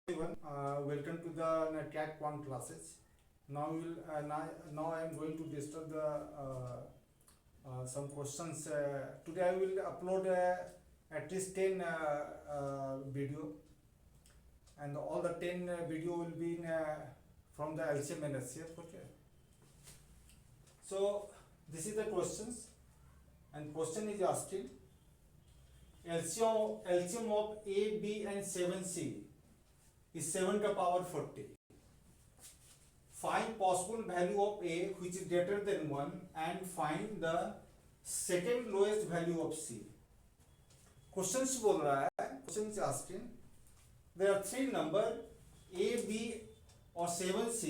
Everyone, welcome to the CAT 1 classes. Now I am going to discuss the some questions. Today I will upload at least 10 video, and all the 10 video will be from the LCM and SCF. Okay. So this is the questions, and question is asking LCM of A, B, and 7C is 7 to power 40. Find possible value of A which is greater than 1 and find the second lowest value of C. Questions बोल रहा है, question is asking there are three number A, B और 7C.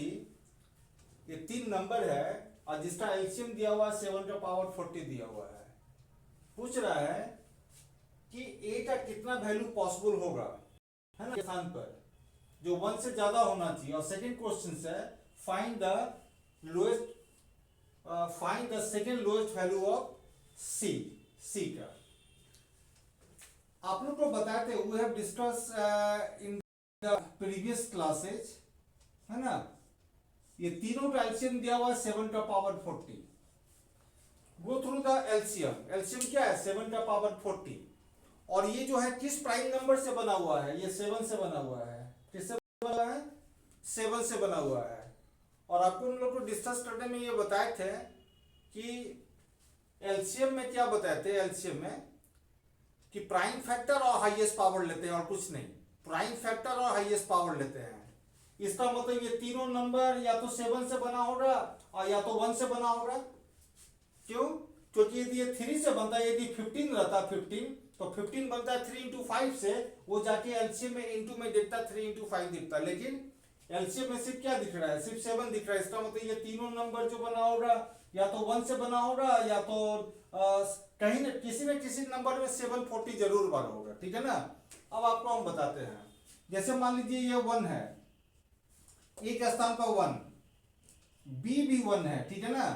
ये तीन number है और जिसका LCM दिया हुआ है 7 to power 40 दिया हुआ है. पूछ रहा है कि A का कितना वैल्यू पॉसिबल होगा, है ना, स्थान पर जो 1 से ज्यादा होना चाहिए. और सेकंड क्वेश्चन है find the second lowest value of C का. आप लोग को बताते हैं we have discuss in the previous classes, है ना. ये तीनों का एलसीएम दिया हुआ है 7 का power 40. Go through the LCM क्या है 7 का पावर 40. और ये जो है किस प्राइम नंबर से बना हुआ है, ये 7 से बना हुआ है. किससे बना है? 7 से बना हुआ है. और आपको उन लोग को डिस्कस करने में ये बताए थे कि एलसीएम में क्या बताए थे, एलसीएम में कि प्राइम फैक्टर और हाईएस्ट पावर लेते हैं और कुछ नहीं. प्राइम फैक्टर और हाईएस्ट पावर लेते हैं. इसका मतलब ये तीनों नंबर या तो 7 से बना होगा और या तो 1 से बना होगा. क्यों? क्योंकि यदि ये 3 से बनता है, यदि 15 रहता 15 तो 15 बनता है 3 into 5 से, वो जाके एलसीएम में इंटू में देखता 3 into 5 दिखता. लेकिन एलसीएम में सिर्फ क्या दिख रहा है, सिर्फ 7 दिख रहा है. इसका मतलब ये तीनों नंबर जो बना होगा या तो 1 से बना होगा या तो कहीं न किसी नंबर में 740 जरूर बना होगा. ठीक है ना. अब आपको हम बताते हैं. जैसे मान लीजिए ये 1 है, एक स्थान पर 1, बी भी 1 है, ठीक है ना.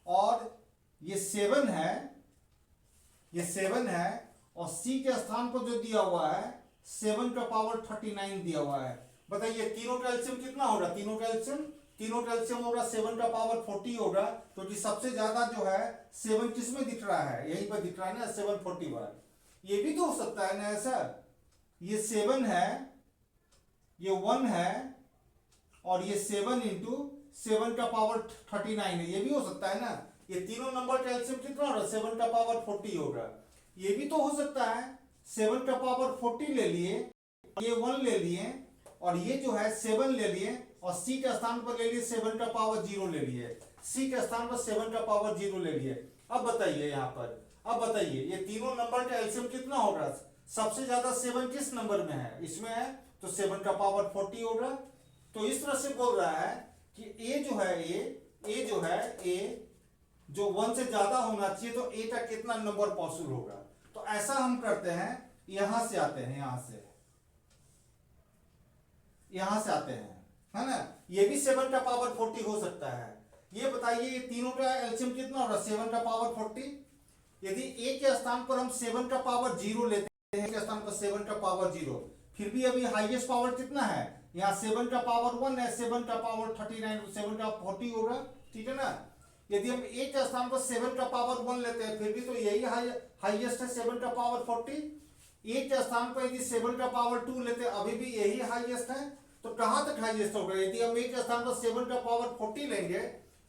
और ये 7 है, ये 7 है और सी के स्थान पर जो दिया हुआ है 7 का पावर 39 दिया हुआ है. बताइए तीनों का एलसीएम कितना होगा? तीनों का एलसीएम होगा 7 का पावर 40 होगा. क्योंकि सबसे ज्यादा जो है 7 किसमें दिख रहा है, यहीं पर दिख रहा है ना 741. ये भी तो हो सकता है ना ऐसा, ये 7 है, ये 1 है और ये 7 into 7 का पावर 39 है. ये भी हो सकता है ना. ये तीनों नंबर का एलसीएम कितना होगा? 7 का पावर 40 होगा. ये भी तो हो सकता है 7 का पावर 40 ले लिए, ये 1 ले लिए और ये जो है 7 ले लिए और सी के स्थान पर ले लिए 7 का पावर 0 ले लिए. सी के स्थान पर 7 का पावर 0 ले लिए. अब बताइए यहाँ पर, अब बताइए ये तीनों नंबर का एलसीएम कितना होगा? सबसे ज्यादा 7 किस नंबर में है? इसमें है, तो 7 का पावर 40 होगा. तो इस तरह से बोल रहा है कि ए जो है ए जो 1 से ज्यादा होना चाहिए, तो ए का कितना नंबर पॉसिबल होगा. तो ऐसा हम करते हैं, यहां से आते हैं, यहां से आते हैं, है ना. ये भी 7 का पावर 40 हो सकता है. ये बताइए ये तीनों का एलसीएम कितना होगा? 7 का पावर 40. यदि ए के स्थान पर हम 7 का पावर 0 लेते हैं, के स्थान पर 7 का पावर 0, फिर भी अभी हाईएस्ट पावर कितना है? यहाँ 7 का पावर 1 है, 7 का पावर 39, 7 का 40 होगा. ठीक है ना. यदि हम ए के स्थान पर 7 का पावर 1 लेते हैं, फिर भी तो यही हाईएस्ट है 7 का पावर 40. ए के स्थान पर यदि 7 का पावर 2 लेते हैं, अभी भी यही हाईएस्ट है. तो कहां तक हाईएस्ट होगा? यदि हम ए के स्थान पर 7 का पावर 40 लेंगे,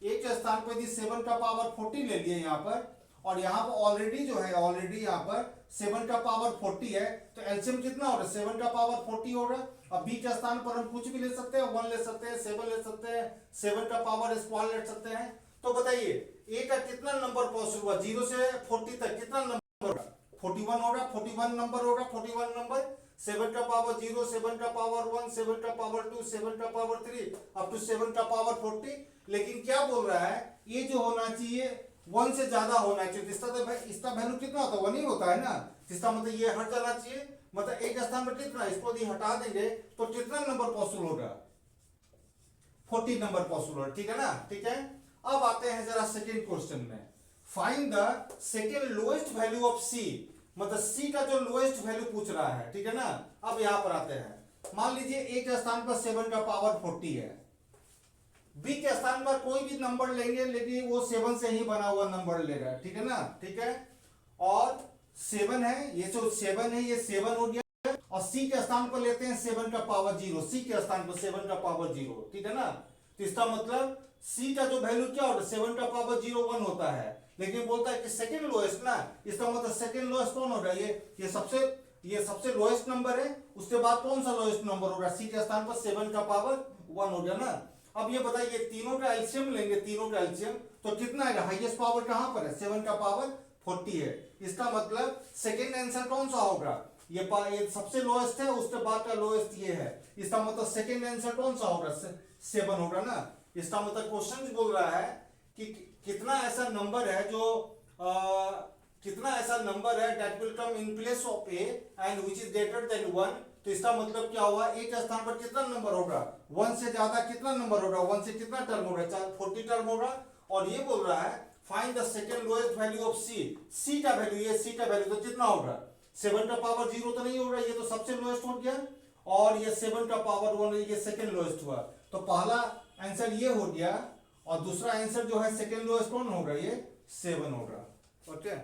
ए के स्थान पर यदि 7 का पावर 40 ले लिए यहाँ पर, और यहाँ पर ऑलरेडी जो है, ऑलरेडी यहाँ पर 7 का पावर 40 है, तो एलसीएम कितना होगा? 7 का पावर 40 होगा. अब बी के स्थान पर हम कुछ भी ले सकते हैं, 1 ले सकते हैं, 7 ले सकते हैं, 7 का पावर स्क्वायर ले सकते हैं. तो बताइए ए का कितना नंबर पॉसिबल हुआ? 0 से 40 तक कितना नंबर होगा? 41 होगा. 41 नंबर होगा. 41 नंबर. 7 का पावर 0, 7 का पावर 1, 7 का पावर 2, 7 का पावर 3 अप टू 7 का पावर 40. लेकिन क्या बोल रहा है, ये जो होना चाहिए 1 से ज्यादा होना चाहिए. इसका वैल्यू कितना होता है? 1 ही होता है ना. इसका मतलब ये हट जाना चाहिए. मतलब एक स्थान पर कितना, इसको यदि हटा देंगे तो कितना नंबर पॉसिबल होगा? 40 नंबर पॉसिबल होगा. ठीक है ना. ठीक है. अब आते हैं जरा सेकंड क्वेश्चन में. Find the second lowest value of C. मतलब सी का जो लोएस्ट वैल्यू पूछ रहा है. ठीक है ना. अब यहां पर आते हैं. मान लीजिए ए के स्थान पर 7 का पावर 40 है, बी के स्थान पर कोई भी नंबर लेंगे लेकिन वो 7 से ही बना हुआ नंबर ले रहा है, ठीक है ना, ठीक है। और 7 है, ये जो 7 है ये 7 हो गया, और सी के स्थान पर लेते हैं 7 का पावर 0, सी के स्थान पर 7 का पावर 0, ठीक है ना। तो इसका मतलब सी का जो वैल्यू क्या होता है, 7 का पावर 0 1 होता है, लेकिन बोलता है कि सेकंड लोएस्ट ना, इसका मतलब सेकंड लोएस्ट कौन होगा, ये सबसे लोएस्ट नंबर है, उसके बाद कौन सा लोएस्ट नंबर होगा, सी के स्थान पर 7 का पावर 1 हो गया ना। अब ये बताइए तीनों का एलसीएम लेंगे, तीनों का एलसीएम तो कितना आएगा, हाईएस्ट पावर कहां पर है, 7 का पावर 40 है, इसका मतलब सेकंड आंसर कौन सा होगा, ये सबसे लोएस्ट है, उसके बाद का लोएस्ट ये है, इसका मतलब सेकंड आंसर कौन सा होगा, 7 होगा ना। इसका मतलब क्वेश्चन बोल रहा है कि कितना ऐसा नंबर है जो कितना ऐसा नंबर है that will come in place of A and which is greater than 1। तो इसका मतलब क्या हुआ, ए के स्थान पर कितना नंबर होगा, 1 से ज्यादा कितना नंबर होगा, 1 से कितना टर्म होगा, 40 टर्म होगा। और ये बोल रहा है find the second lowest value of C, C का वैल्यू, ये सी का वैल्यू तो कितना होगा, 7 का पावर 0 तो नहीं होगा, ये तो सबसे लोएस्ट हो गया, और ये 7 का पावर 1 ये सेकंड लोएस्ट हुआ। तो पहला आंसर ये हो गया, और दूसरा आंसर जो है सेकंड लोएस्ट कौन होगा, ये 7 होगा, ओके।